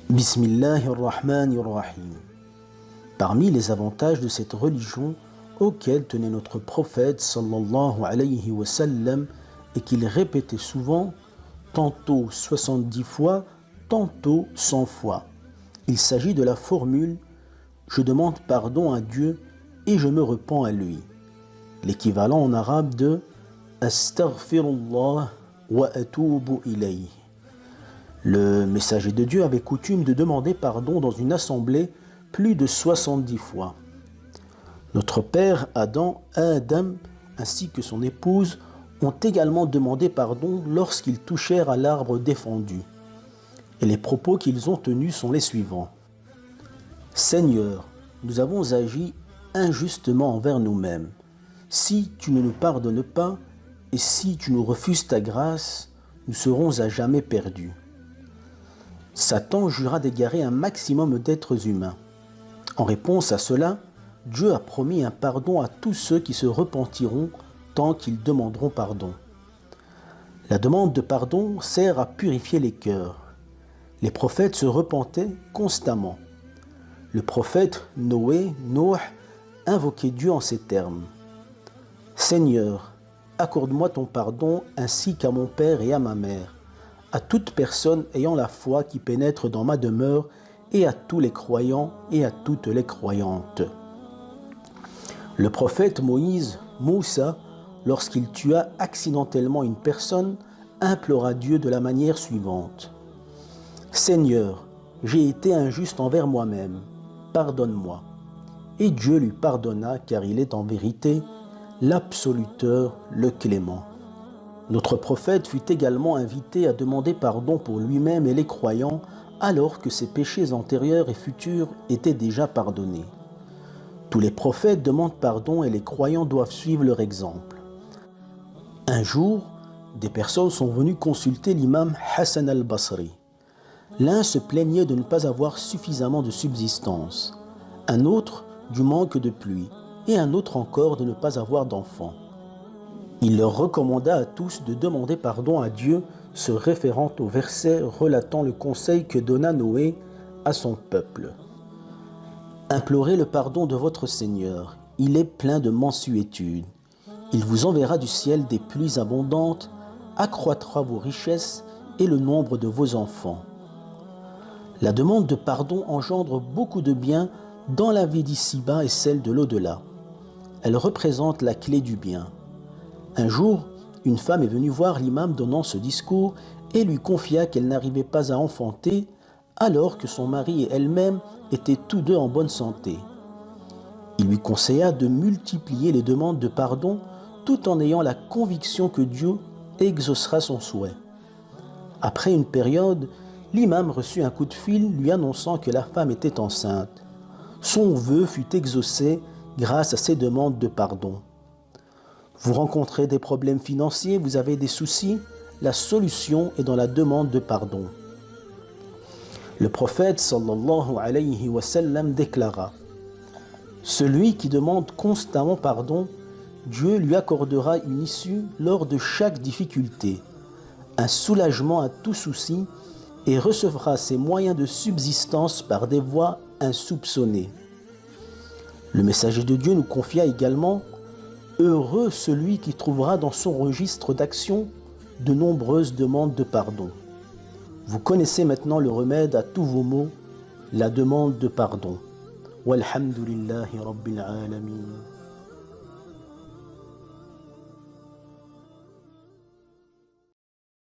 Bismillahirrahmanirrahim. Parmi les avantages de cette religion auquel tenait notre prophète sallallahu alayhi wa sallam et qu'il répétait souvent, tantôt 70 fois, tantôt 100 fois. Il s'agit de la formule « Je demande pardon à Dieu et je me repens à lui », l'équivalent en arabe de « Astaghfirullah wa atubu ilayh ». Le messager de Dieu avait coutume de demander pardon dans une assemblée plus de 70 fois. Notre père Adam, ainsi que son épouse ont également demandé pardon lorsqu'ils touchèrent à l'arbre défendu. Et les propos qu'ils ont tenus sont les suivants. Seigneur, nous avons agi injustement envers nous-mêmes. Si tu ne nous pardonnes pas et si tu nous refuses ta grâce, nous serons à jamais perdus. Satan jura d'égarer un maximum d'êtres humains. En réponse à cela, Dieu a promis un pardon à tous ceux qui se repentiront tant qu'ils demanderont pardon. La demande de pardon sert à purifier les cœurs. Les prophètes se repentaient constamment. Le prophète Noé, invoquait Dieu en ces termes. « Seigneur, accorde-moi ton pardon ainsi qu'à mon père et à ma mère, à toute personne ayant la foi qui pénètre dans ma demeure et à tous les croyants et à toutes les croyantes. » Le prophète Moïse, Moussa, lorsqu'il tua accidentellement une personne, implora Dieu de la manière suivante. « Seigneur, j'ai été injuste envers moi-même, pardonne-moi. » Et Dieu lui pardonna car il est en vérité l'absoluteur, le clément. Notre prophète fut également invité à demander pardon pour lui-même et les croyants alors que ses péchés antérieurs et futurs étaient déjà pardonnés. Tous les prophètes demandent pardon et les croyants doivent suivre leur exemple. Un jour, des personnes sont venues consulter l'imam Hassan al-Basri. L'un se plaignait de ne pas avoir suffisamment de subsistance, un autre du manque de pluie et un autre encore de ne pas avoir d'enfants. Il leur recommanda à tous de demander pardon à Dieu, se référant au verset relatant le conseil que donna Noé à son peuple. Implorez le pardon de votre Seigneur, il est plein de mansuétude. Il vous enverra du ciel des pluies abondantes, accroîtra vos richesses et le nombre de vos enfants. La demande de pardon engendre beaucoup de bien dans la vie d'ici-bas et celle de l'au-delà. Elle représente la clé du bien. Un jour, une femme est venue voir l'imam donnant ce discours et lui confia qu'elle n'arrivait pas à enfanter alors que son mari et elle-même étaient tous deux en bonne santé. Il lui conseilla de multiplier les demandes de pardon tout en ayant la conviction que Dieu exaucera son souhait. Après une période, l'imam reçut un coup de fil lui annonçant que la femme était enceinte. Son vœu fut exaucé grâce à ses demandes de pardon. Vous rencontrez des problèmes financiers, vous avez des soucis, la solution est dans la demande de pardon. Le prophète sallallahu alayhi wa sallam déclara « Celui qui demande constamment pardon, Dieu lui accordera une issue lors de chaque difficulté, un soulagement à tout souci et recevra ses moyens de subsistance par des voies insoupçonnées. » Le messager de Dieu nous confia également « Heureux celui qui trouvera dans son registre d'action de nombreuses demandes de pardon. » Vous connaissez maintenant le remède à tous vos maux, la demande de pardon. Walhamdulillahi Rabbil Alamin.